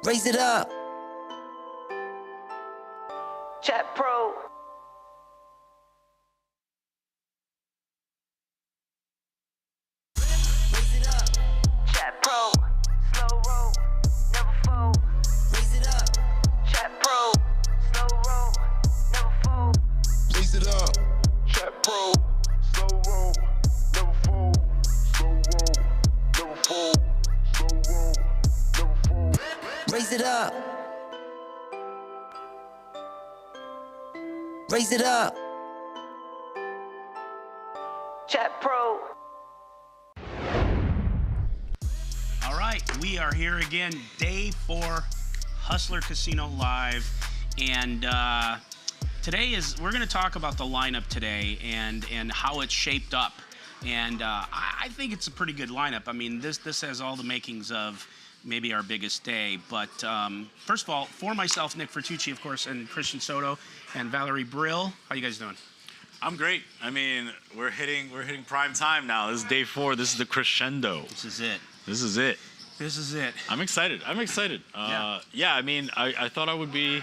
Raise it up. Chat Pro. Raise it up. Chat Pro. Slow roll. Never fold. Raise it up. Chat Pro. Slow roll. Never fold. Raise it up. Chat Pro, slow roll, never fold. Slow roll, never fold. Slow roll, never fold. Raise it up. Raise it up. Chat Pro. All right, we are here again, day 4, Hustler Casino Live, and we're going to talk about the lineup today and how it's shaped up, and I think it's a pretty good lineup. I mean, this has all the makings of maybe our biggest day, but first of all, for myself, Nick Vertucci, of course, and Christian Soto and Valerie Brill, how you guys doing? I'm great. I mean, we're hitting prime time now. This is day 4. This is the crescendo. This is it. This is it. This is it. I'm excited. Yeah, I mean, I thought I would be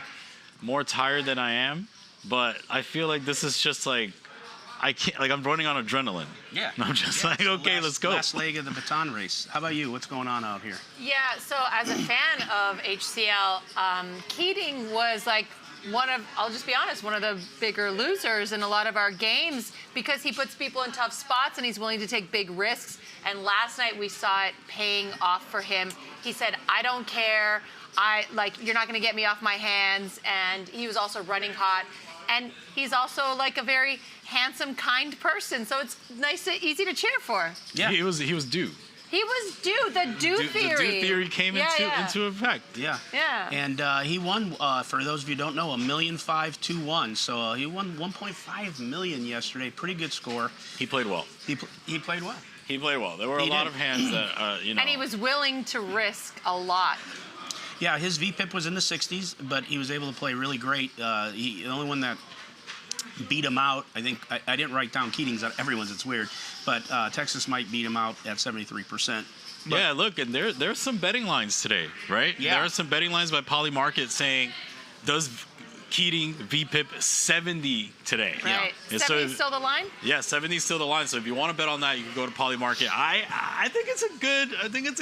more tired than I am, but I feel like this is just like, I'm running on adrenaline. Yeah. And I'm just like, okay, let's go. Last leg of the baton race. How about you? What's going on out here? Yeah, so as a fan of HCL, Keating was like I'll just be honest, one of the bigger losers in a lot of our games because he puts people in tough spots and he's willing to take big risks. And last night we saw it paying off for him. He said, I don't care. You're not going to get me off my hands. And he was also running hot. And he's also like a very handsome, kind person. So it's easy to cheer for. Yeah. He was due. He was due. The due theory. The due theory came into effect. Yeah. Yeah. And he won, for those of you who don't know, $1,502,1. So he won $1.5 million yesterday. Pretty good score. He played well. He played well. He played well. There were a lot of hands that, And he was willing to risk a lot. Yeah, his VPIP was in the 60s, but he was able to play really great. The only one that beat him out, I think, I didn't write down Keating's, everyone's, it's weird, but Texas might beat him out at 73%. But, yeah, look, and there's some betting lines today, right? Yeah. There are some betting lines by Polymarket saying, does Keating VPIP 70 today? Right. Yeah. 70 still the line? Yeah, 70 is still the line. So if you want to bet on that, you can go to Polymarket. I think it's a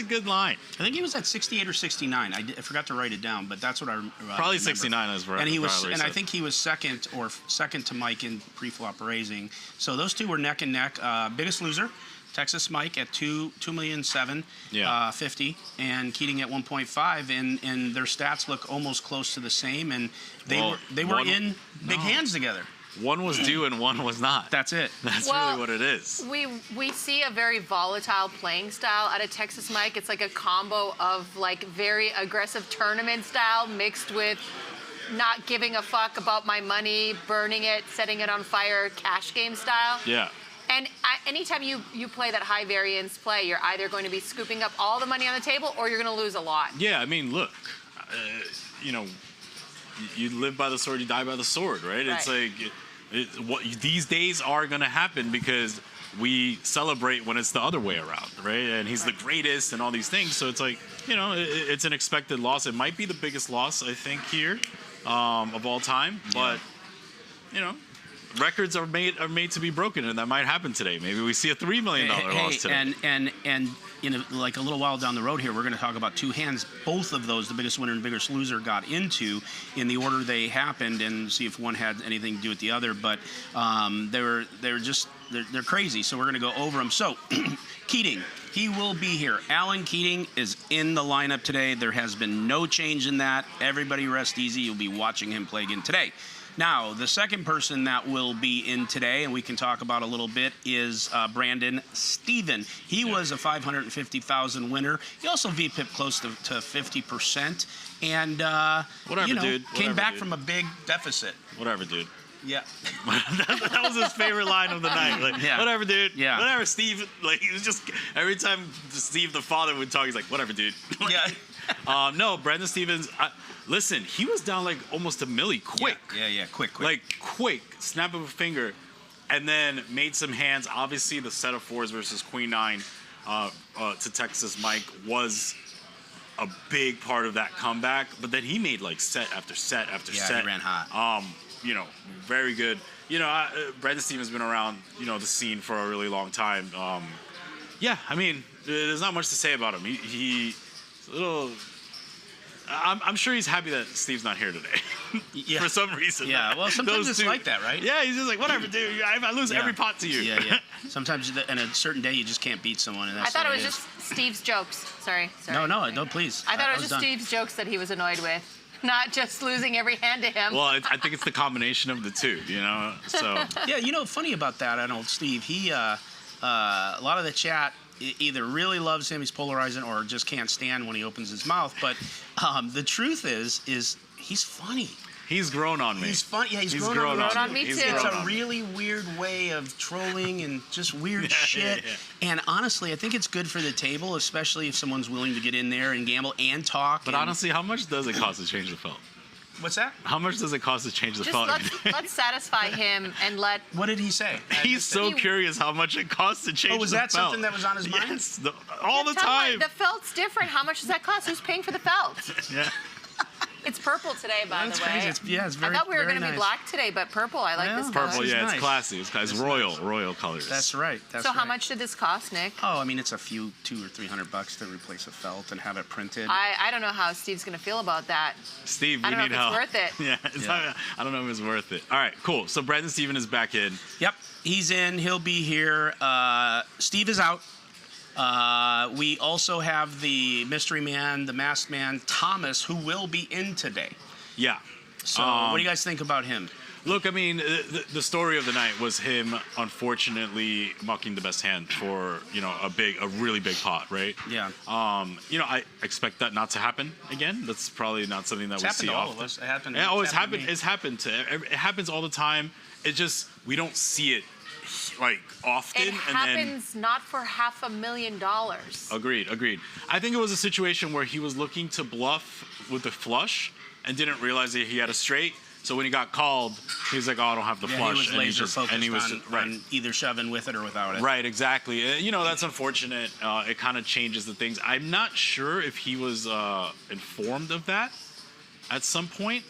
good line. I think he was at 68 or 69. I forgot to write it down, but that's what I probably remember. 69 is right. And he was, and I think he was second to Mike in pre-flop raising. So those two were neck and neck. Biggest loser, Texas Mike at $2,750,000, 50, and Keating at 1.5, and their stats look almost close to the same, and they were in big hands together. One was due and one was not. That's it. That's really what it is. We see a very volatile playing style out of Texas Mike. It's like a combo of like very aggressive tournament style mixed with not giving a fuck about my money, burning it, setting it on fire, cash game style. Yeah. And anytime you play that high variance play, you're either going to be scooping up all the money on the table or you're going to lose a lot. Yeah, I mean, look, you live by the sword, you die by the sword, right? It's like these days are going to happen because we celebrate when it's the other way around, right? And he's the greatest and all these things. So it's like, it's an expected loss. It might be the biggest loss, I think, here of all time. But, records are made to be broken, and that might happen today. Maybe we see a $3 million loss today. And like a little while down the road here, we're going to talk about two hands. Both of those, the biggest winner and biggest loser, got into in the order they happened, and see if one had anything to do with the other. But they're crazy. So we're going to go over them. So Keating, he will be here. Alan Keating is in the lineup today. There has been no change in that. Everybody rest easy. You'll be watching him play again today. Now, the second person that will be in today, and we can talk about a little bit, is Brandon Stephen. He was a $550,000 winner. He also VPIP close to 50%, and came back from a big deficit. Whatever, dude. Yeah. That was his favorite line of the night. Like, whatever, dude. Yeah. Whatever, Steve. Like, he was just, every time Steve, the father, would talk, he's like, whatever, dude. Yeah. No, Brandon Stevens, listen, he was down like almost a milli quick. Yeah, quick. Like, quick, snap of a finger, and then made some hands. Obviously, the set of fours versus Queen 9 to Texas Mike was a big part of that comeback. But then he made like set after set after set. Yeah, he ran hot. You know, very good. You know, Brandon Stevens has been around, you know, the scene for a really long time. Yeah, I mean, there's not much to say about him. He's a little. I'm sure he's happy that Steve's not here today. Yeah. For some reason. Yeah, well, sometimes Those it's like that, right? Yeah, he's just like, whatever, dude. I lose every pot to you. Yeah. Sometimes, in a certain day, you just can't beat someone. And that's I thought it what was is. just Steve's jokes. Sorry. No, please. I thought it was just done. Steve's jokes that he was annoyed with, not just losing every hand to him. Well, I think it's the combination of the two, you know? So. Yeah, you know, funny about that, I know Steve, he, a lot of the chat either really loves him, he's polarizing, or just can't stand when he opens his mouth. But the truth is he's funny. He's grown on me. He's funny. Yeah, he's grown on me too. It's a really weird way of trolling and just weird shit. Yeah. And honestly, I think it's good for the table, especially if someone's willing to get in there and gamble and talk. But honestly, how much does it cost to change the felt? What's that? How much does it cost to change the Just felt? let's satisfy him and let. What did he say? He's so curious how much it costs to change the felt. Oh, was that something that was on his mind? Yes, all the time. The felt's different. How much does that cost? Who's paying for the felt? Yeah. It's purple today, by That's the way. crazy. It's very, I thought we were very going to nice. be black today, but purple. I like Well, this color. Purple, yeah, nice. it's classy. It's royal colors. That's right. That's So how right. much did this cost, Nick? Oh, I mean, it's a few $200 or $300 to replace a felt and have it printed. I don't know how Steve's going to feel about that. Steve, we I don't know need if help. it's worth it. Yeah, not, I don't know if it's worth it. All right, cool. So Brandon Steven is back in. Yep, he's in. He'll be here. Steve is out. We also have the mystery man, the masked man, Thomas, who will be in today. Yeah. So what do you guys think about him? Look, I mean, the story of the night was him, unfortunately, mucking the best hand for, you know, a really big pot, right? Yeah. You know, I expect that not to happen again. That's probably not something that It's we happened see to all often. of us. It happened. Yeah, It's happened to me. It's happened to. It happens all the time. It just we don't see it like often. It happens not for $500,000. Agreed. I think it was a situation where he was looking to bluff with the flush and didn't realize that he had a straight. So when he got called, he was like, "Oh, I don't have the Yeah, flush." he was and laser focused and he was on either shoving with it or without it. Right, exactly. You know, that's unfortunate. It kind of changes the things. I'm not sure if he was informed of that at some point,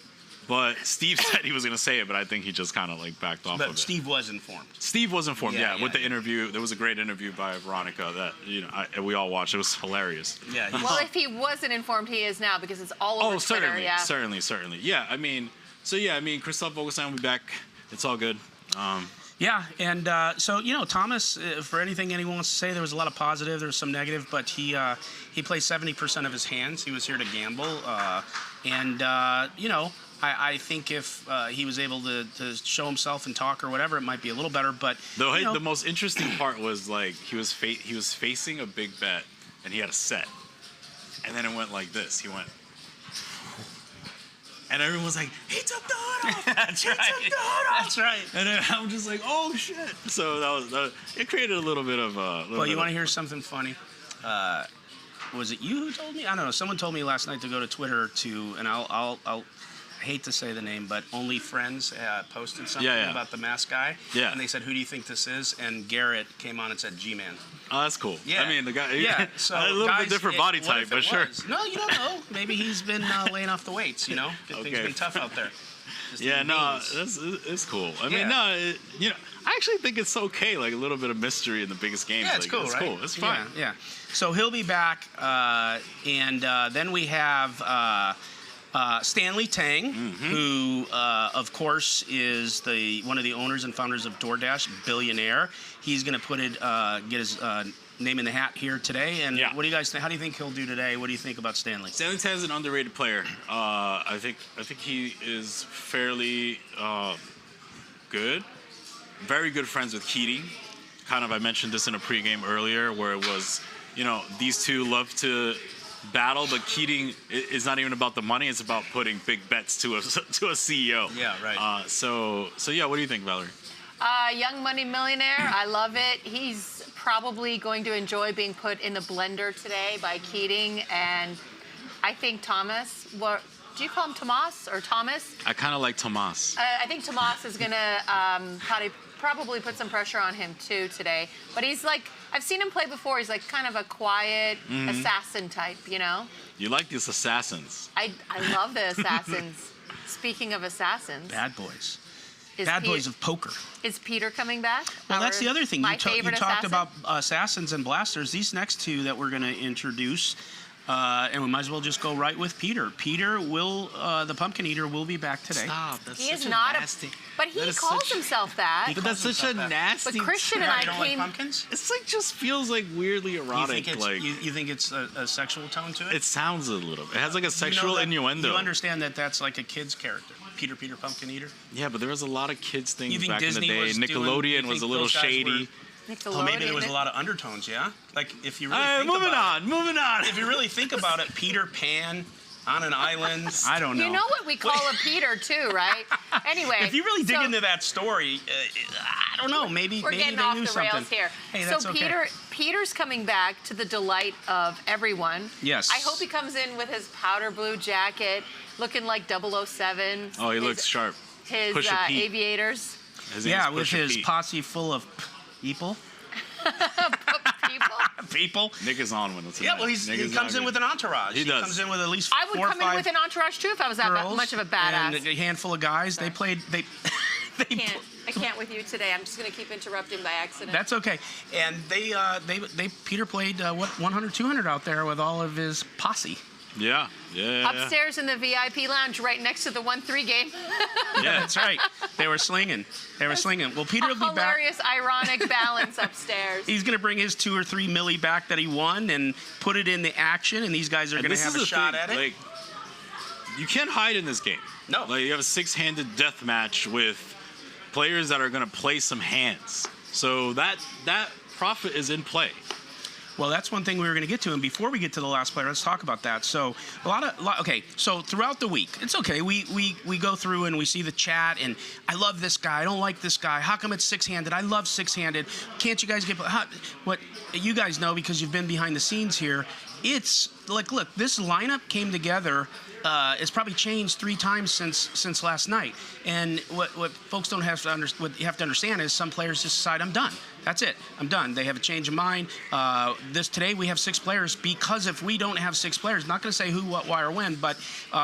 but Steve said he was going to say it, but I think he just kind of like backed off of But it. Steve was informed. Steve was informed, Yeah, with the yeah. interview. There was a great interview by Veronica that, you know, we all watched. It was hilarious. Yeah. Well, if he wasn't informed, he is now because it's all over Twitter. Certainly, Yeah. certainly. Yeah, I mean, Christoph Vogelsang will be back. It's all good. Yeah, and so you know, Thomas, for anything anyone wants to say, there was a lot of positive, there was some negative, but he plays 70% of his hands. He was here to gamble, and you know, I think if he was able to show himself and talk or whatever, it might be a little better. But you know, The most interesting part was like he was facing a big bet, and he had a set, and then it went like this. He went. And everyone was like, "He took the hood off. That's right. Took the hood off." That's right. And then I'm just like, "Oh shit!" So that it created a little bit of. Well, you want to hear something funny? Was it you who told me? I don't know. Someone told me last night to go to Twitter and I'll I hate to say the name, but Only Friends posted something about the mask guy. Yeah. And they said, "Who do you think this is?" And Garrett came on and said, "G-Man." Oh, that's cool. Yeah. I mean, the guy. Yeah. So a little guys, bit different body what type, if but it sure. was? No, you don't know. Maybe he's been laying off the weights. You know, things Okay. been tough out there. Just Yeah, eating no, beans. it's cool. I Yeah. mean, no, you know, I actually think it's okay. Like a little bit of mystery in the biggest games. Yeah, it's like, cool, it's right? cool. It's fine. Yeah. So he'll be back, and then we have Stanley Tang, who, of course, is one of the owners and founders of DoorDash, billionaire. He's going to get his name in the hat here today. And what do you guys think? How do you think he'll do today? What do you think about Stanley? Stanley Tang's an underrated player. I think he is fairly good. Very good friends with Keating. Kind of, I mentioned this in a pregame earlier, where it was, you know, these two love to battle, but Keating is not even about the money; it's about putting big bets to a CEO. Yeah, right. So yeah, what do you think, Valerie? Young money millionaire. I love it. He's probably going to enjoy being put in the blender today by Keating, and I think Thomas. What do you call him, Tomas or Thomas? I kind of like Tomas. I think Tomas is gonna probably put some pressure on him too today. But he's like, I've seen him play before. He's like kind of a quiet assassin type, you know. You like these assassins. I love the assassins. Speaking of assassins, Bad boys. is Bad Pete- boys of poker. Is Peter coming back? Well, that's the other thing. My You favorite talked assassin? about assassins and blasters. These next two that we're going to introduce, and we might as well just go right with Peter. Peter will, the pumpkin eater, will be back today. Stop. That's He such is a not nasty. but he that is calls such- himself that. But that's such a nasty. But Christian term. and I You don't like came. pumpkins? It's like just feels like weirdly You erotic. think it's, like you think it's a sexual tone to it? it sounds a little. It has like a You sexual know that- innuendo. You understand that that's like a kid's character. Peter Pumpkin Eater. Yeah, but there was a lot of kids things You think back Disney in the day. was doing- you Nickelodeon was think a little those guys shady. Oh, maybe there was a lot of undertones, yeah? Like, if you really think Moving about on. it, if you really think about it, Peter Pan on an island, I don't know. You know what we call a Peter too, right? Anyway, If you really dig so into that story, I don't know, maybe we're maybe getting they off knew the something. rails here. Hey, that's so okay. Peter's coming back to the delight of everyone. Yes. I hope he comes in with his powder blue jacket, looking like 007. Oh, he His- looks sharp. His Pusha Pete. aviators. His name Yeah, is with Pusha his Pete. posse full of people. People. People. Nick is on with us. Yeah, well, he comes in with an entourage. He does. comes in with at least I would 4 or come 5 in with an entourage too if I was that girls much of a badass. and a handful of guys. They played. They. I can't with you today. I'm just going to keep interrupting by accident. That's okay. And they Peter played 100, 200 out there with all of his posse. Yeah. Upstairs in the VIP lounge, right next to the 1-3 game. Yeah, that's right. They were slinging. Well, Peter will be back. Hilarious, ironic balance upstairs. He's going to bring his 2 or 3 milli back that he won and put it in the action, and these guys are going to This have is a the shot thing, at it. Like, you can't hide in this game. No. Like, you have a 6-handed death match with players that are going to play some hands. So that profit is in play. Well, that's one thing we were going to get to, and before we get to the last player, let's talk about that. So okay. So throughout the week, it's okay. We go through and we see the chat, and I love this guy. I don't like this guy. How come it's 6-handed? I love 6-handed. Can't you guys get what you guys know because you've been behind the scenes here? It's like, look, this lineup came together. It's probably changed 3 times since last night. And what folks don't have to what you have to understand is some players just decide, I'm done. That's it. I'm done. They have a change of mind. Today we have 6 players because if we don't have 6 players, I'm not going to say who, what, why, or when, but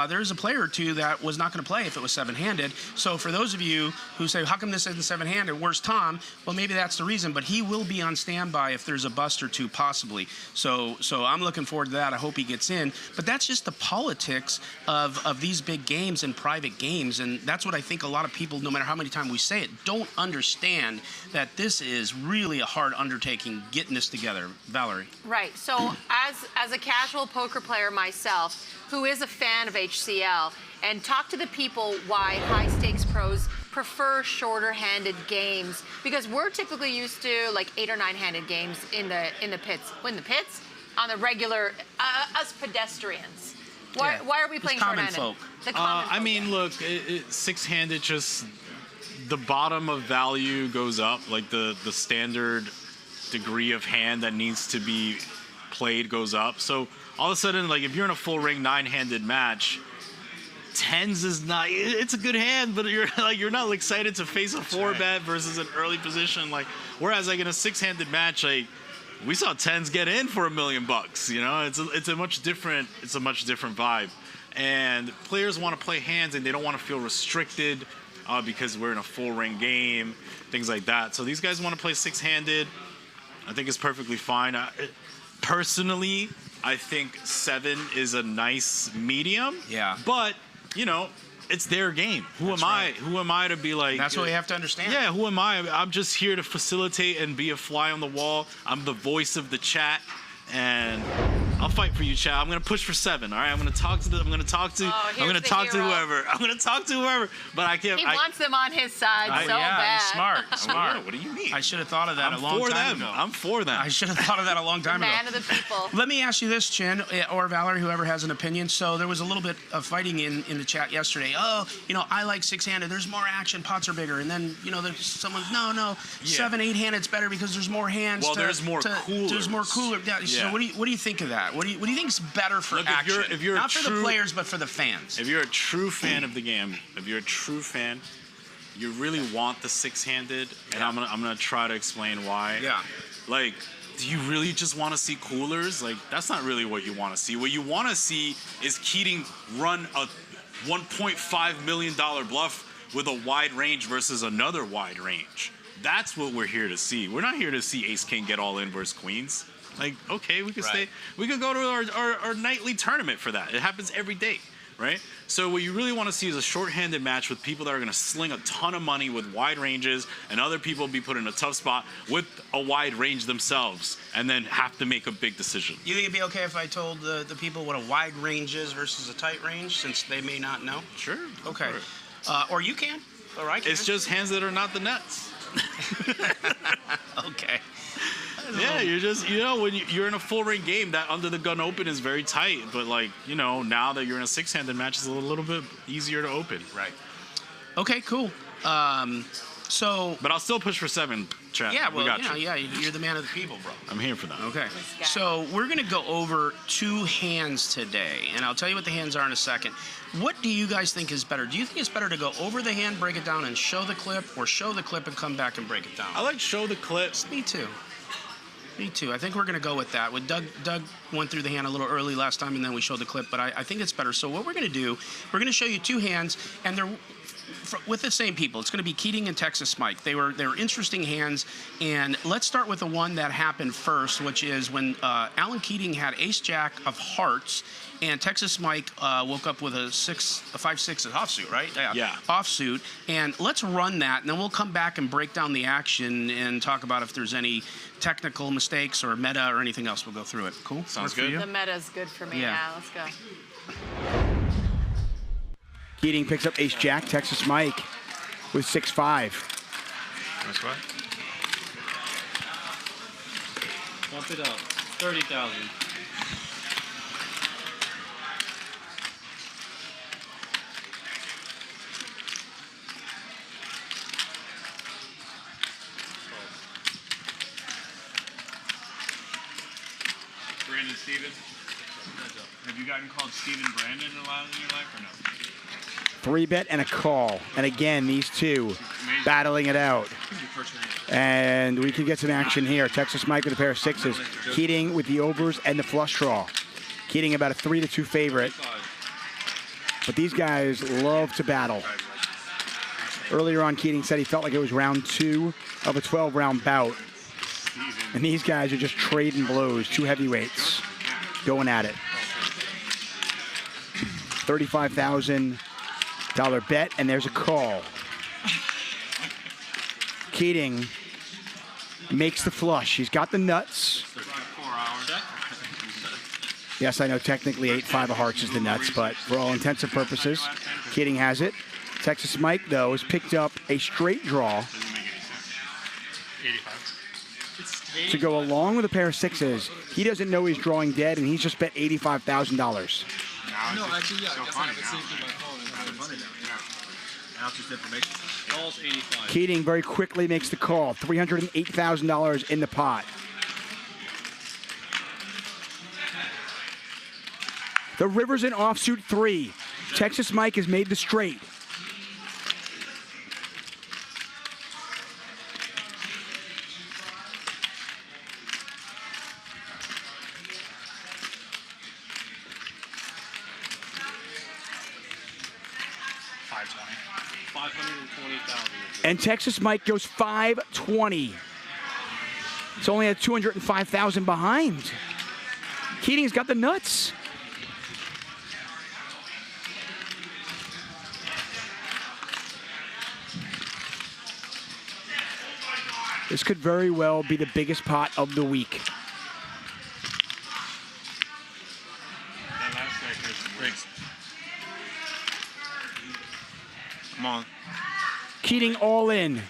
there's a player or 2 that was not going to play if it was 7-handed. So for those of you who say, how come this isn't 7-handed? Where's Tom? Well, maybe that's the reason, but he will be on standby if there's a bust or 2 possibly. So I'm looking forward to that. I hope he gets in. But that's just the politics of these big games and private games, and that's what I think a lot of people, no matter how many times we say it, don't understand that this is really a hard undertaking getting this together. Valerie. Right. So as a casual poker player myself, who is a fan of HCL, and talk to the people why high stakes pros prefer shorter handed games, because we're typically used to like 8 or 9-handed games in the pits. In the pits? On the regular, us pedestrians. Why are we playing common short-handed? folk. The common folk, I mean, yeah. look, 6-handed just the bottom of value goes up, like the standard degree of hand that needs to be played goes up. So all of a sudden, like if you're in a full ring 9-handed match, 10s is not. It's a good hand, but you're not excited to face a 4-bet versus an early position. Like whereas like in a 6-handed match, like we saw 10s get in for $1 million. You know, it's a much different vibe. And players want to play hands and they don't want to feel restricted because we're in a full ring game, things like that. So these guys want to play 6-handed. I think it's perfectly fine. Personally, I think 7 is a nice medium. Yeah. But, you know, it's their game. Who am I to be like... That's what you have to understand. Yeah, who am I? I'm just here to facilitate and be a fly on the wall. I'm the voice of the chat. And I'll fight for you, chat. I'm gonna push for 7. All right, I'm gonna talk to whoever. I'm gonna talk to whoever. But I can't. He wants them on his side so bad. Smart. What do you mean? I should have thought of that a long time ago. I'm for them. I should have thought of that a long time ago. Man of the people. Let me ask you this, Chin, or Valerie, whoever has an opinion. So there was a little bit of fighting in the chat yesterday. Oh, I like 6-handed. There's more action. Pots are bigger. And then, there's someone, no, 7, 8-handed's better because there's more hands. Well, there's more coolers. There's more cooler. Yeah. So what do you think of that? What do you think is better for action? If you're not for the players, but for the fans. If you're a true fan of the game, you really want the 6-handed, and I'm gonna try to explain why. Yeah. Like, do you really just want to see coolers? Like, that's not really what you want to see. What you want to see is Keating run a $1.5 million bluff with a wide range versus another wide range. That's what we're here to see. We're not here to see Ace King get all in versus Queens. Like, okay, we could stay. We could go to our nightly tournament for that. It happens every day, right? So what you really want to see is a short-handed match with people that are going to sling a ton of money with wide ranges, and other people be put in a tough spot with a wide range themselves, and then have to make a big decision. You think it'd be okay if I told the people what a wide range is versus a tight range, since they may not know? Sure. Okay. Or you can, or I can. It's just hands that are not the nuts. Okay. Yeah, you're just, when you're in a full ring game, that under the gun open is very tight. But, like, now that you're in a six-handed match, it's a little bit easier to open. Right. Okay, cool. But I'll still push for 7, chat. Yeah, well, we got you. yeah, you're the man of the people, bro. I'm here for that. Okay. guy. So we're going to go over 2 hands today, and I'll tell you what the hands are in a second. What do you guys think is better? Do you think it's better to go over the hand, break it down, and show the clip, or show the clip and come back and break it down? I like show the clips. Me too. I think we're going to go with that. Doug went through the hand a little early last time, and then we showed the clip, but I think it's better. So what we're going to do, we're going to show you 2 hands, and they're with the same people. It's going to be Keating and Texas Mike. They were interesting hands, and let's start with the one that happened first, which is when Alan Keating had Ace-Jack of hearts, and Texas Mike woke up with a 5-6 offsuit, right? Yeah. Offsuit. And let's run that, and then we'll come back and break down the action and talk about if there's any technical mistakes or meta or anything else. We'll go through it. Cool? Sounds Work for good. you? The meta's good for me. Yeah. Yeah, let's go. Keating picks up Ace-Jack. Texas Mike with 6-5. That's right. Bump it up. 30,000. Brandon Stevens. Have you gotten called Steven Brandon in your life or no? 3-bet and a call. And again, these two battling it out. And we can get some action here. Texas Mike with a pair of 6s. Keating with the overs and the flush draw. Keating about a 3-2 favorite. But these guys love to battle. Earlier on, Keating said he felt like it was round 2 of a 12-round bout. And these guys are just trading blows. 2 heavyweights going at it. $35,000 bet, and there's a call. Keating makes the flush. He's got the nuts. Yes, I know technically 8-5 of hearts is the nuts, but for all intents and purposes, Keating has it. Texas Mike, though, has picked up a straight draw to go along with a pair of 6s. He doesn't know he's drawing dead, and he's just bet $85,000. No, actually, yeah. I guess I have it saved in my phone. Now it's just information. All's 85. Keating very quickly makes the call. $308,000 in the pot. The river's in offsuit 3. Texas Mike has made the straight. And Texas Mike goes 520. It's only at 205,000 behind. Keating's got the nuts. This could very well be the biggest pot of the week. Come on. Keating all in.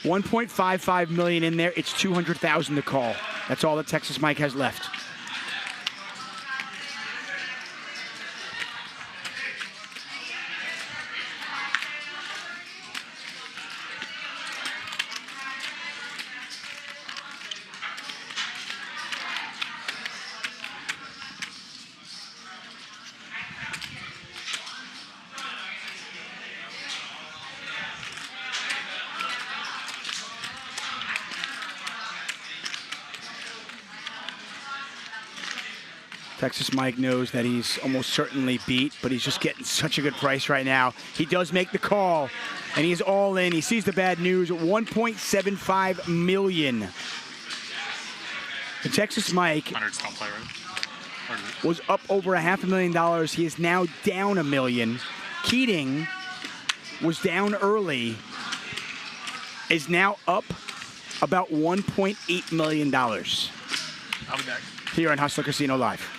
$1.55 million in there. It's $200,000 to call. That's all that Texas Mike has left. Texas Mike knows that he's almost certainly beat, but he's just getting such a good price right now. He does make the call, and he's all in. He sees the bad news, $1.75 million. The Texas Mike don't play, right? was up over $500,000. He is now down $1 million. Keating was down early, is now up about $1.8 million. I'll be back. Here on Hustler Casino Live.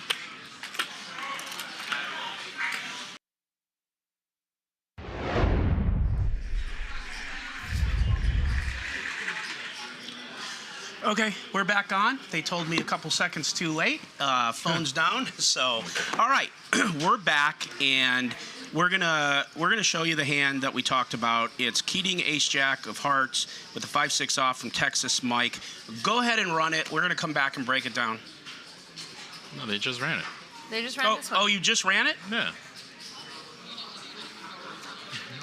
Okay, we're back on. They told me a couple seconds too late. Phone's down. So, all right, we're back, and we're gonna show you the hand that we talked about. It's Keating Ace Jack of Hearts with the 5-6 off from Texas Mike. Go ahead and run it. We're gonna come back and break it down. No, they just ran it. They just ran this one. Oh, you just ran it? Yeah.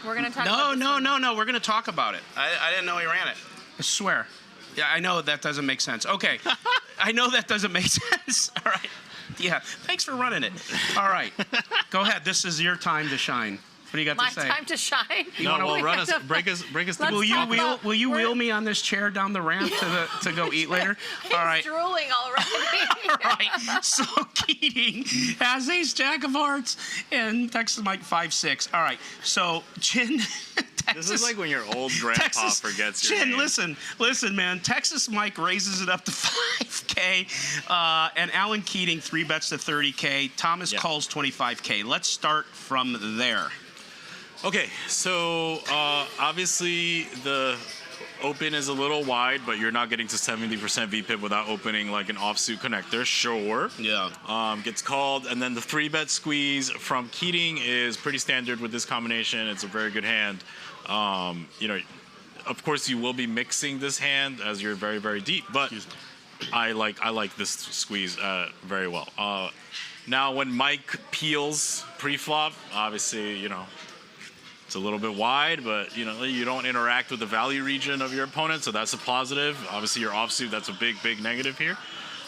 We're going to talk about this one. No. We're going to talk about it. I didn't know he ran it. I swear. Yeah, I know that doesn't make sense. Okay. I know that doesn't make sense. All right. Yeah. Thanks for running it. All right. Go ahead. This is your time to shine. What do you got My to say? time to shine. No, well, break us. Let's Will you talk wheel? about- Will you we're- wheel me on this chair down the ramp to go eat later? He's All right. drooling already. All right. So Keating has Ace Jack of Hearts and Texas Mike 5-6. All right. So Chin. This is like when your old grandpa forgets your Chin, name. listen, man. Texas Mike raises it up to 5K, and Alan Keating 3 bets to 30K. Thomas calls 25K. Let's start from there. Okay, so obviously the open is a little wide, but you're not getting to 70% VPIP without opening like an offsuit connector. Sure. Yeah. Gets called, and then the 3-bet squeeze from Keating is pretty standard with this combination. It's a very good hand. You know, of course you will be mixing this hand as you're very, very deep, but I like this squeeze very well. Now when Mike peels pre-flop, obviously, you know, it's a little bit wide, but you know, you don't interact with the value region of your opponent, so that's a positive. Obviously your offsuit, that's a big, big negative here.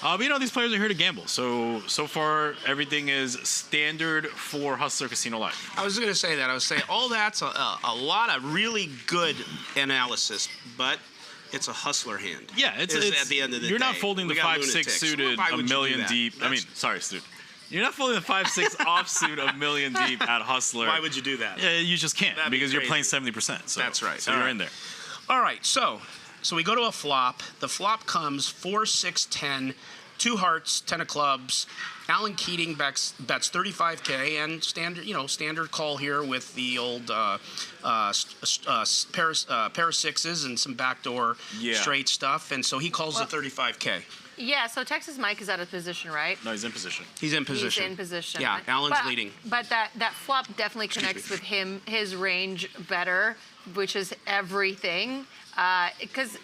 But you know, these players are here to gamble. So far, everything is standard for Hustler Casino Live. I was going to say that. I was saying all that's a lot of really good analysis, but it's a hustler hand. Yeah, it's at the end of the day. You're not folding the We got 5-6 lunatics. suited Why a would you do million that? deep. I mean, sorry, dude. You're not folding the 5-6 offsuit a million deep at Hustler. Why would you do that? Yeah, you just can't That'd be because you're playing crazy. 70%. So, That's right. So All you're right. in there. All right, so we go to a flop. The flop comes 4, 6, 10, 2 hearts, 10 of clubs. Alan Keating bets 35K, and standard call here with the old pair of sixes and some backdoor straight stuff, and so he calls the 35K. Yeah, so Texas Mike is out of position, right? No, he's in position. He's in position. He's in position. Yeah, Alan's leading. But that flop definitely connects with his range better, which is everything. Because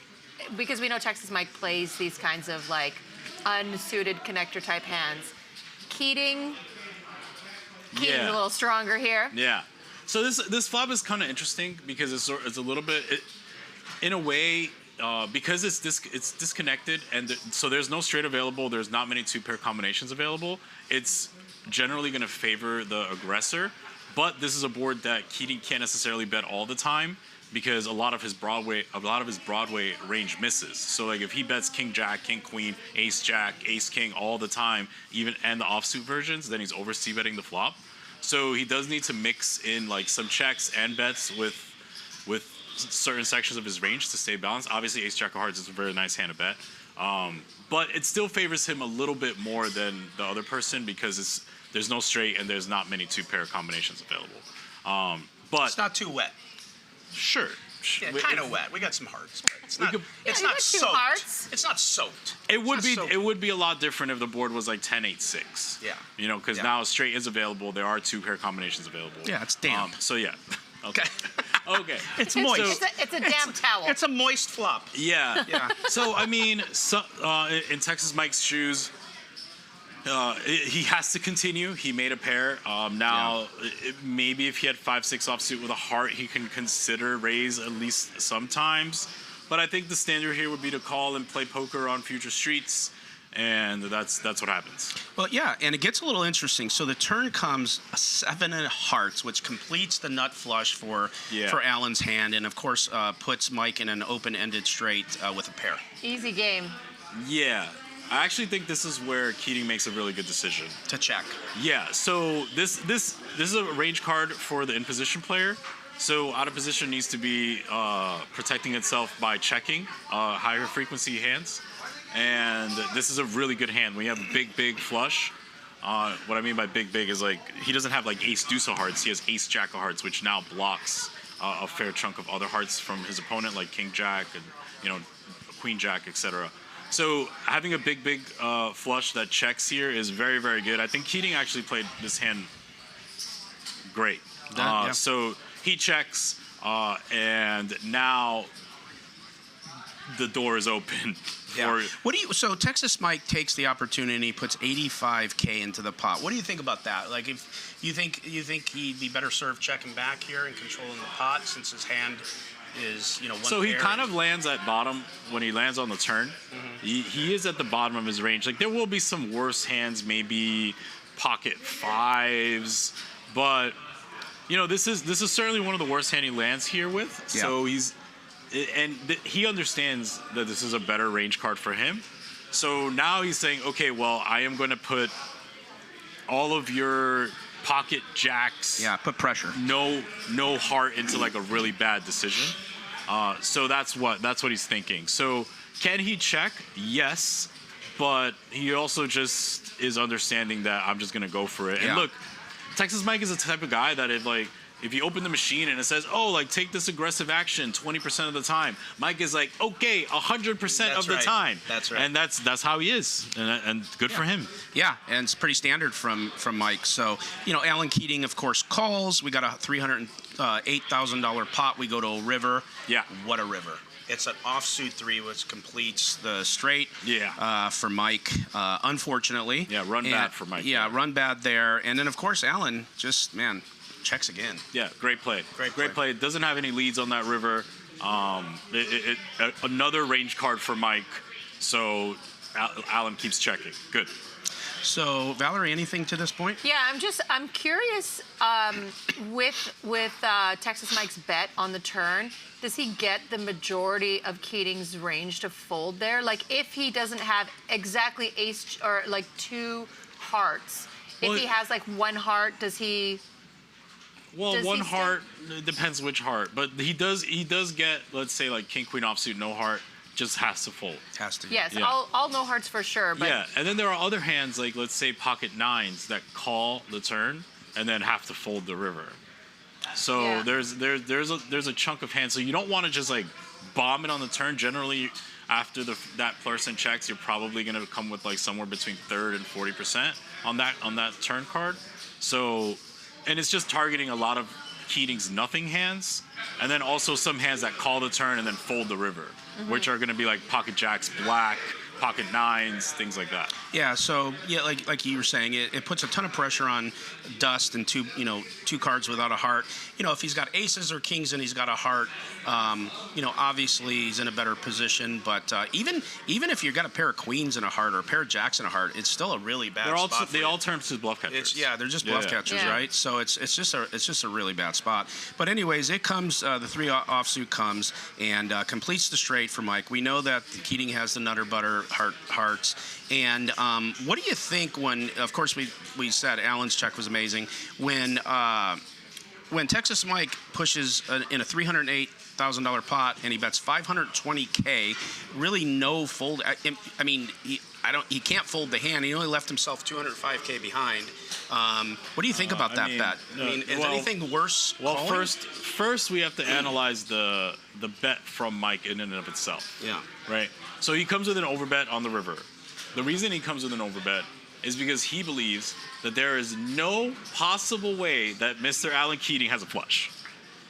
we know Texas Mike plays these kinds of like unsuited connector type hands. Keating's a little stronger here. Yeah. So this flop is kind of interesting because it's a little bit, in a way, because it's disconnected, and so there's no straight available. There's not many 2-pair combinations available. It's generally going to favor the aggressor, but this is a board that Keating can't necessarily bet all the time because a lot of his Broadway range misses. So like if he bets King Jack, King Queen, Ace Jack, Ace King all the time, even and the offsuit versions, then he's over c-betting the flop. So he does need to mix in like some checks and bets with certain sections of his range to stay balanced. Obviously, Ace Jack of Hearts is a very nice hand to bet, but it still favors him a little bit more than the other person because there's no straight and there's not many 2-pair combinations available. But It's not too wet. sure. Yeah, kind of wet. We got some hearts, but it's not. you It's got not 2 soaked. hearts. It's not soaked. It would It's be not soaked. it would be a lot different if the board was like 10-8-6. Yeah. You know, because Yeah. now straight is available. There are 2-pair combinations available. Yeah, it's damp. So yeah. Okay. Okay. It's moist. It's a damn towel. It's a moist flop. Yeah. Yeah. So I mean, in Texas Mike's shoes, he has to continue. He made a pair. Maybe if he had 5-6 offsuit with a heart, he can consider raise at least sometimes. But I think the standard here would be to call and play poker on future streets and that's what happens. Well, yeah, and it gets a little interesting. So the turn comes a 7 of hearts, which completes the nut flush for Alan's hand, and of course puts Mike in an open-ended straight with a pair. Easy game. Yeah. I actually think this is where Keating makes a really good decision. To check. Yeah, so this is a range card for the in-position player. So out of position needs to be protecting itself by checking higher frequency hands. And this is a really good hand. When you have a big flush, what I mean by big is like he doesn't have like ace deuce of hearts. He has ace jack of hearts, which now blocks a fair chunk of other hearts from his opponent, like king jack and queen jack, etc. So having a big flush that checks here is very, very good. I think Keating actually played this hand great. So he checks, and now the door is open. So Texas Mike takes the opportunity, puts $85K into the pot. What do you think about that? Like, if you think he'd be better served checking back here and controlling the pot since his hand is, one So he pair kind of lands at bottom when he lands on the turn. He is at the bottom of his range. Like, there will be some worse hands, maybe pocket fives, but this is certainly one of the worst hand he lands here with. Yeah. So he understands that this is a better range card for him. So now he's saying, okay, well, I am going to put all of your pocket jacks. Yeah, put pressure. No heart into like a really bad decision. So that's what he's thinking. So can he check? Yes, but he also just is understanding that I'm just gonna go for it. Yeah. And look, Texas Mike is the type of guy that if you open the machine and it says, take this aggressive action 20% of the time, Mike is like, okay, 100% of the time. That's right. And that's how he is, and good for him. Yeah, and it's pretty standard from Mike. So, Alan Keating, of course, calls. We got a $308,000 pot. We go to a river. Yeah. What a river. It's an offsuit 3, which completes the straight Yeah. For Mike, unfortunately. Yeah, run bad for Mike. Yeah, run bad there. And then, of course, Alan just, checks again. Yeah, great play. Great play. Doesn't have any leads on that river. Another range card for Mike. So Alan keeps checking. Good. So Valerie, anything to this point? Yeah, I'm curious with Texas Mike's bet on the turn. Does he get the majority of Keating's range to fold there? Like, if he doesn't have exactly ace or like 2 hearts, if he has like 1 heart, does he? Well, 1 heart, it depends which heart, but he does get, let's say, like king queen offsuit, no heart, just has to fold. Has to. Yes, all no hearts for sure. But yeah, and then there are other hands, like let's say pocket 9s that call the turn and then have to fold the river. So there's a chunk of hands. So you don't want to just like bomb it on the turn. Generally, after that person checks, you're probably going to come with like somewhere between 30% and 40% on that turn card. So. And it's just targeting a lot of Keating's nothing hands, and then also some hands that call the turn and then fold the river, which are going to be like pocket jacks, black, pocket 9s, things like that. Yeah. So like you were saying, it puts a ton of pressure on Dust and 2 cards without a heart. If he's got aces or kings and he's got a heart, obviously he's in a better position. But even if you've got a pair of queens and a heart or a pair of jacks and a heart, it's still a really bad spot. They all turn to bluff catchers. They're just bluff catchers, right? So it's just a really bad spot. But anyways, it comes the 3 offsuit comes and completes the straight for Mike. We know that Keating has the nutter butter hearts. And what do you think when, of course, we said Alan's check was amazing. When Texas Mike pushes in a $308,000 pot and he bets $520K, really no fold. I mean, he can't fold the hand. He only left himself $205K behind. What do you think about that bet? Is anything worse? Well, calling? first we have to analyze the bet from Mike in and of itself. Yeah. Right. So he comes with an overbet on the river. The reason he comes with an overbet is because he believes that there is no possible way that Mr. Alan Keating has a flush.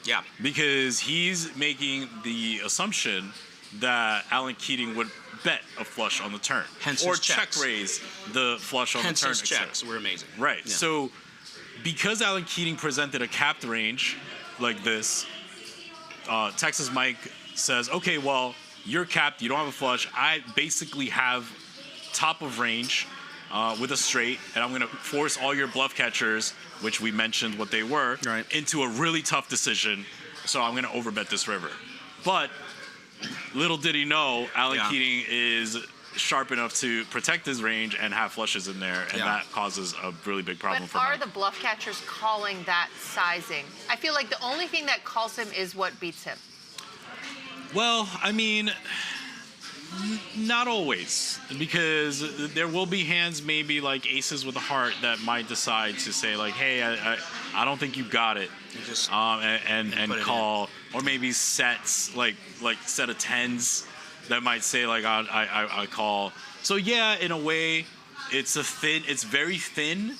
Yeah. Because he's making the assumption that Alan Keating would bet a flush on the turn. Hence or his checks. check raise the flush on Hence the turn. His checks were amazing. Right. Yeah. So because Alan Keating presented a capped range like this, Texas Mike says, okay, well, you're capped, you don't have a flush. I basically have top of range with a straight, and I'm going to force all your bluff catchers, which we mentioned what they were, into a really tough decision. So I'm going to overbet this river. But little did he know, Alan Keating is sharp enough to protect his range and have flushes in there, and that causes a really big problem for him. But are the bluff catchers calling that sizing? I feel like the only thing that calls him is what beats him. Well, I mean, not always, because there will be hands, maybe like aces with a heart, that might decide to say like, hey, I don't think you got it, and call, or maybe sets like set of tens that might say like I call. So yeah, in a way, it's very thin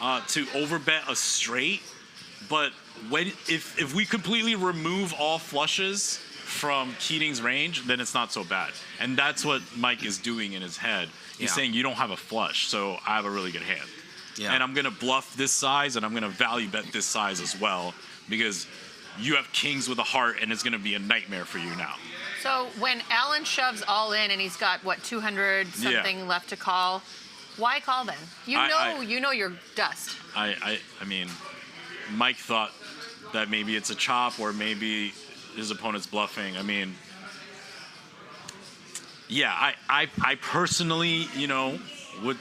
to overbet a straight, but if we completely remove all flushes from Keating's range, then it's not so bad. And that's what Mike is doing in his head. He's saying you don't have a flush, so I have a really good hand. Yeah. And I'm going to bluff this size, and I'm going to value bet this size as well, because you have kings with a heart, and it's going to be a nightmare for you now. So when Alan shoves all in and he's got, what, 200 something left to call, why call then? You know you're dust. I mean, Mike thought that maybe it's a chop, or maybe his opponent's bluffing. I mean, yeah, I personally, would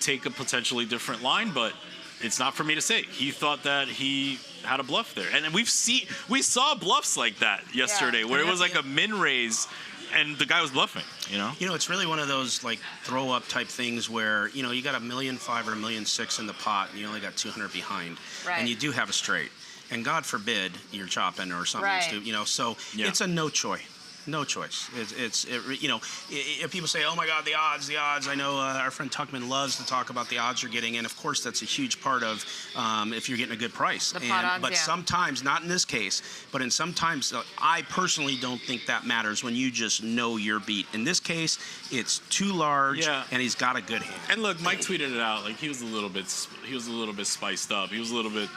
take a potentially different line, but it's not for me to say. He thought that he had a bluff there, and we saw bluffs like that yesterday, where it was like a min raise, and the guy was bluffing. It's really one of those like throw up type things where you got $1.5 million or $1.6 million in the pot, and you only got 200 behind, and you do have a straight. And God forbid you're chopping or something stupid, so it's a no choice. No choice. If people say, "Oh my God, the odds." I know our friend Tuckman loves to talk about the odds you're getting, and of course that's a huge part of if you're getting a good price. But sometimes, not in this case, but in sometimes, I personally don't think that matters when you just know your beat. In this case, it's too large, and he's got a good hand. And look, Mike tweeted it out like he was a little bit spiced up. He was a little bit,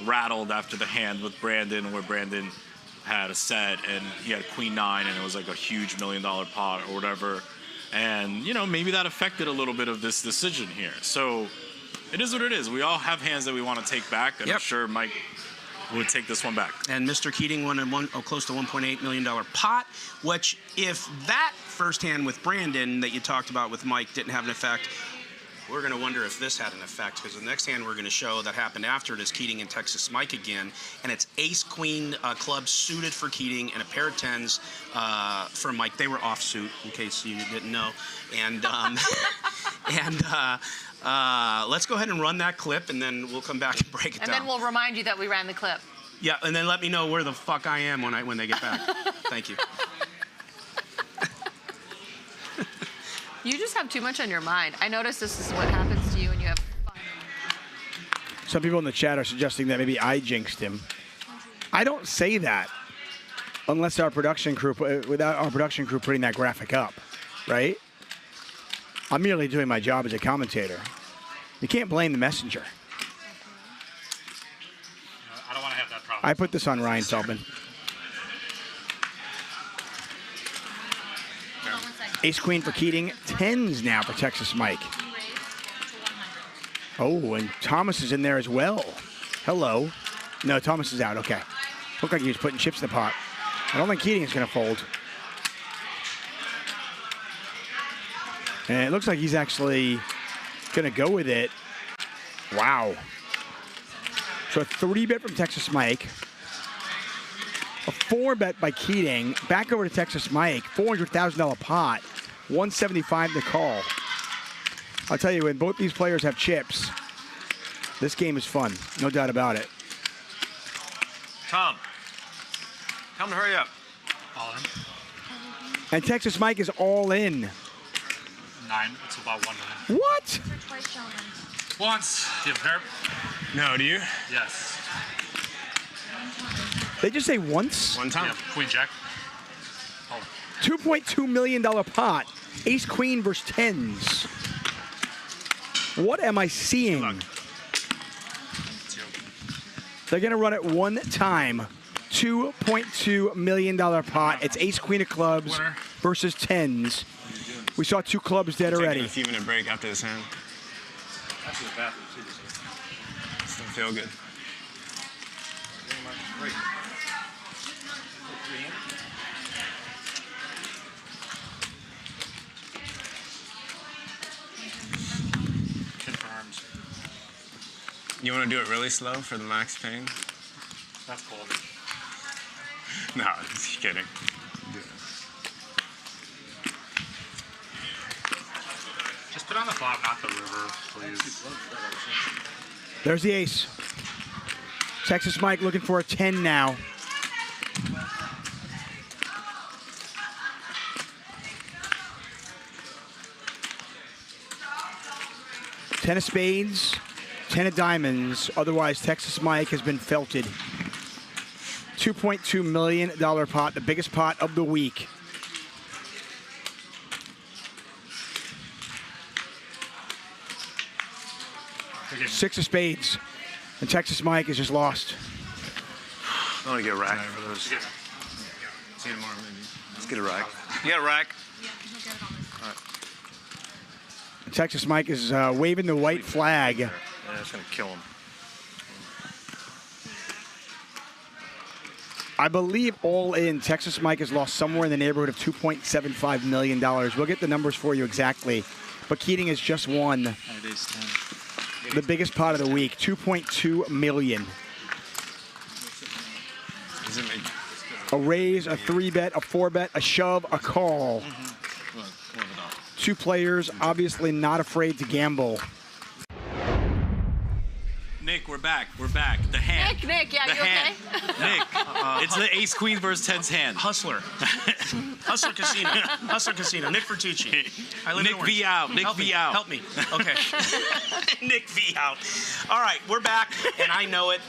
rattled after the hand with Brandon, where Brandon had a set and he had queen 9 and it was like a huge $1 million pot or whatever, and maybe that affected a little bit of this decision here. So it is what it is. We all have hands that we want to take back, and I'm sure Mike would take this one back. And Mr. Keating won close to $1.8 million pot, which if that first hand with Brandon that you talked about with Mike didn't have an effect, we're going to wonder if this had an effect, because the next hand we're going to show that happened after it is Keating and Texas Mike again, and it's ace-queen clubs suited for Keating and a pair of tens for Mike. They were offsuit, in case you didn't know. And let's go ahead and run that clip, and then we'll come back and break it down. And then we'll remind you that we ran the clip. Yeah, and then let me know where the fuck I am when they get back. Thank you. You just have too much on your mind. I notice this is what happens to you when you have fun. Some people in the chat are suggesting that maybe I jinxed him. I don't say that unless without our production crew putting that graphic up, right? I'm merely doing my job as a commentator. You can't blame the messenger. I don't want to have that problem. I put this on Ryan Feldman. Ace-queen for Keating. Tens now for Texas Mike. Oh, and Thomas is in there as well. Hello. No, Thomas is out. Okay. Looked like he was putting chips in the pot. I don't think Keating is going to fold. And it looks like he's actually going to go with it. Wow. So a 3-bet from Texas Mike. A 4-bet by Keating. Back over to Texas Mike. $400,000 pot. $175 to call. I'll tell you, when both these players have chips, this game is fun. No doubt about it. Tom, hurry up. All in. And Texas Mike is all in. 9. It's about 1 million. What? Once. Do you have a pair? No, do you? Yes. They just say once? One time. Yeah, Queen Jack. Oh. $2.2 million pot. Ace Queen versus tens. What am I seeing? They're going to run it one time. $2.2 million pot. It's Ace Queen of clubs versus tens. We saw 2 clubs dead Taking already. a few minute break after this hand. That's the bathroom too. Still feel good. Confirmed. You want to do it really slow for the max pain? That's cold. No, just kidding. Just put on the flop, not the river, please. There's the ace. Texas Mike looking for a 10 now. Ten of spades, 10 of diamonds. Otherwise, Texas Mike has been felted. $2.2 million pot, the biggest pot of the week. Six of spades. And Texas Mike is just lost. I want to get a rack for those. See you tomorrow, maybe. Let's get a rack. You got a rack? Texas Mike is waving the white flag. Yeah, it's going to kill him. I believe all in, Texas Mike has lost somewhere in the neighborhood of $2.75 million. We'll get the numbers for you exactly. But Keating has just won the biggest pot of the week, $2.2 million. A raise, a 3-bet, a 4-bet, a shove, a call. Two players obviously not afraid to gamble. Nick, we're back. We're back. The hand. Nick, yeah, the you hand. okay? Nick, it's the ace queen versus 10's hand. Hustler. Hustler Casino. Hustler Casino. Nick Vertucci. I live in Nick Orange. V out. Nick Help V me. out. Help me. Okay. Nick V out. All right, we're back, and I know it.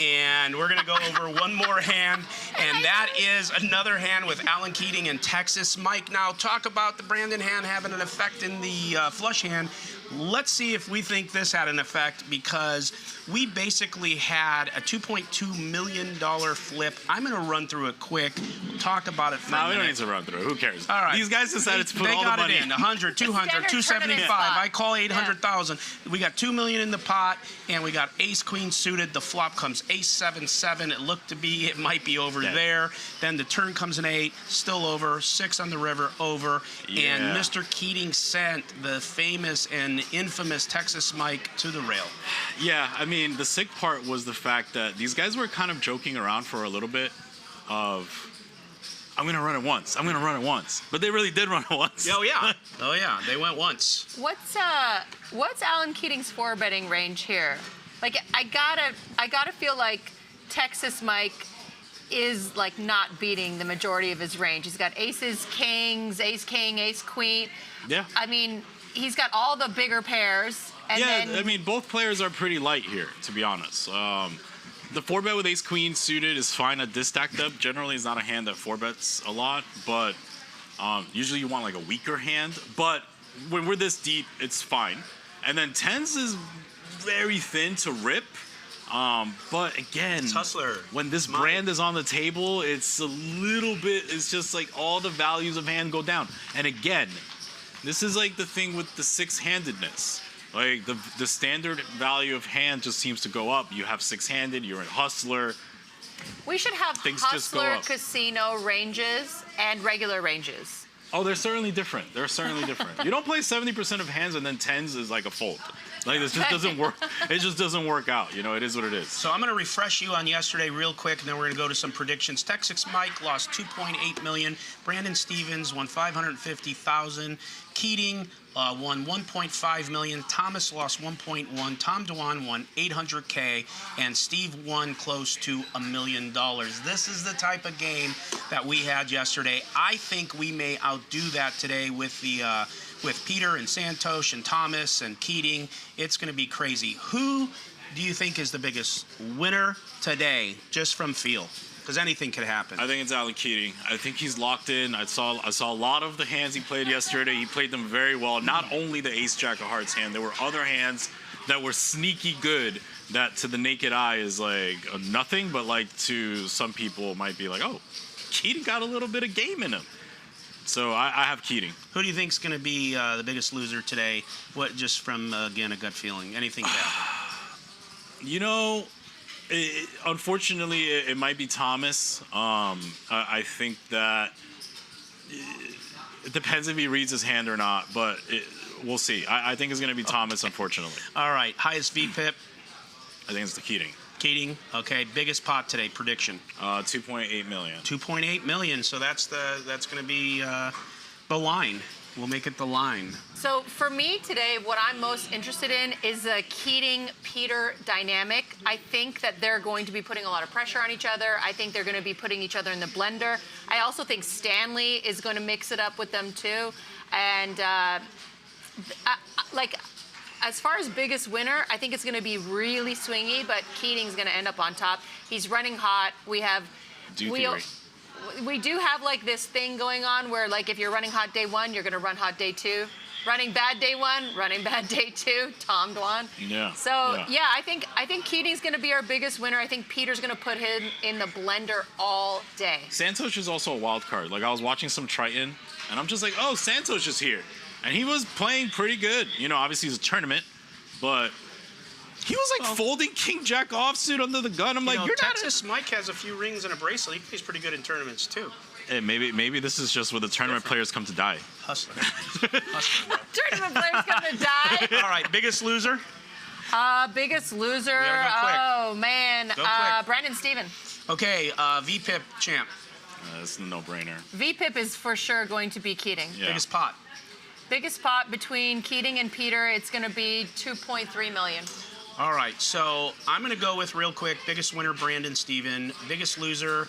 And we're going to go over one more hand, and that is another hand with Alan Keating and Texas Mike. Now, talk about the Brandon hand having an effect in the flush hand. Let's see if we think this had an effect, because we basically had a $2.2 million flip. I'm going to run through it quick. We'll talk about it for a No, we minute. don't need to run through. Who cares? All right. These guys decided to put They all the got money it in. 100, 200, Standard 275. tournament spot. I call 800,000. We got $2 million in the pot, and we got ace queen suited. The flop comes ace 7-7. It looked to be, it might be over there. Then the turn comes an 8, still over. 6 on the river, over. Yeah. And Mr. Keating sent the famous and infamous Texas Mike to the rail. Yeah, I mean, the sick part was the fact that these guys were kind of joking around for a little bit of, I'm going to run it once. I'm going to run it once. But they really did run it once. Oh, yeah. Oh, yeah. They went once. What's Alan Keating's 4-betting range here? Like, I gotta feel like Texas Mike is like not beating the majority of his range. He's got aces, kings, ace king, ace queen. Yeah. I mean, he's got all the bigger pairs. And Yeah, then, I mean, both players are pretty light here, to be honest. The 4-bet with ace queen suited is fine at this stacked up. Generally, it's not a hand that 4-bets a lot, but usually you want like a weaker hand. But when we're this deep, it's fine. And then 10s is very thin to rip. But again, It's Hustler. when this brand is on the table, it's a little bit, it's just like all the values of hand go down. And again, this is like the thing with the 6-handedness. Like the standard value of hand just seems to go up. You have 6-handed, you're in Hustler. we should have things just go hustler up. casino ranges and regular ranges. Oh, they're certainly different. They're certainly different. You don't play 70% of hands and then 10s is like a fold. Like, this just doesn't work. It just doesn't work out. You know, it is what it is. So I'm going to refresh you on yesterday real quick, and then we're going to go to some predictions. Texas Mike lost $2.8 million. Brandon Stevens won $550,000. Keating won $1.5 million. Thomas lost $1.1. Tom Dwan won $800K, and Steve won close to $1 million. This is the type of game that we had yesterday. I think we may outdo that today with the with Peter and Santosh and Thomas and Keating. It's going to be crazy. Who do you think is the biggest winner today, just from feel? Because anything could happen. I think it's Alan Keating. I think he's locked in. I saw a lot of the hands he played yesterday. He played them very well. Not only the ace-jack of hearts hand, there were other hands that were sneaky good that to the naked eye is like nothing, but like to some people might be like, oh, Keating got a little bit of game in him. So I have Keating. Who do you think's going to be the biggest loser today? What, just from again a gut feeling? Anything could happen. You know, unfortunately, it might be Thomas. I think that it depends if he reads his hand or not, but we'll see. I think it's going to be Thomas, unfortunately. All right, highest VPIP. I think it's the Keating. Keating. Okay, biggest pot today. Prediction. 2.8 million. 2.8 million. So that's going to be the line. We'll make it the line. So for me today, what I'm most interested in is the Keating-Peter dynamic. I think that they're going to be putting a lot of pressure on each other. I think they're going to be putting each other in the blender. I also think Stanley is going to mix it up with them too. And as far as biggest winner, I think it's going to be really swingy, but Keating's going to end up on top. He's running hot. We do have like this thing going on where like if you're running hot day one, you're going to run hot day two. Running bad day one, running bad day two. Tom Dwan. Yeah. So yeah, I think Keating's going to be our biggest winner. I think Peter's going to put him in the blender all day. Santos is also a wild card. Like I was watching some Triton, and I'm just like, oh, Santos is here. And he was playing pretty good. You know, obviously it's a tournament, but he was like folding King Jack offsuit under the gun. I'm like, you're Texas Mike has a few rings and a bracelet. He plays pretty good in tournaments too. Hey, maybe this is just where the tournament players come to die. Hustler. Tournament players come to die. All right, biggest loser. Biggest loser. We gotta go quick. Oh man, Go quick. Brandon Steven. Okay, VPIP champ. That's a no-brainer. VPIP is for sure going to be Keating. Yeah. Biggest pot. Biggest pot between Keating and Peter, it's going to be 2.3 million. All right, so I'm going to go with real quick. Biggest winner, Brandon Steven. Biggest loser,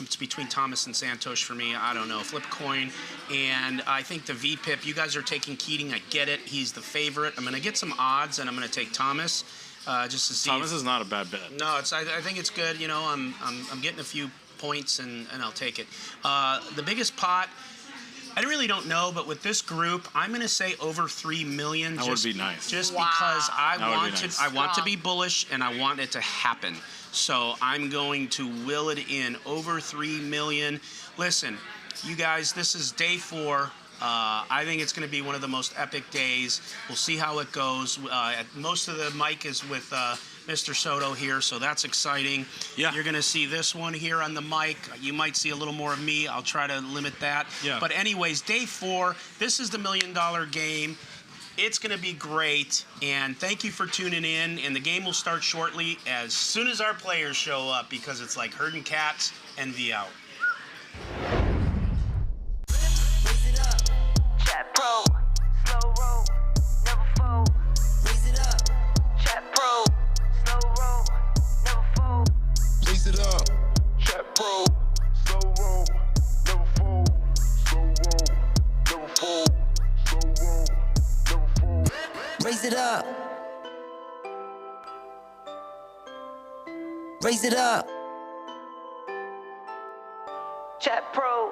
it's between Thomas and Santos for me. I don't know. Flip a coin. And I think the VPIP, you guys are taking Keating. I get it. He's the favorite. I'm going to get some odds, and I'm going to take Thomas just to see. Thomas is not a bad bet. No, I think it's good. You know, I'm getting a few points, and I'll take it. The biggest pot, I really don't know, but with this group, I'm going to say over 3 million. That would be nice. Just because I Nice. want to be bullish and I want it to happen. So I'm going to will it in over 3 million. Listen, you guys, this is day 4. I think it's going to be one of the most epic days. We'll see how it goes. Most of the mic is with Mr. Soto here, so that's exciting. Yeah. You're going to see this one here on the mic. You might see a little more of me. I'll try to limit that. Yeah. But anyways, day 4, this is the $1 million game. It's going to be great, and thank you for tuning in, and the game will start shortly as soon as our players show up because it's like herding cats. Envy out. Chat pro, slow roll, never fold. Raise it up. Chat pro, slow roll, never fold. Raise it up. Chat pro. Slow roll. Never fold. Slow roll. Never fold. Slow roll. Never fold. Raise it up. Raise it up. Chat pro.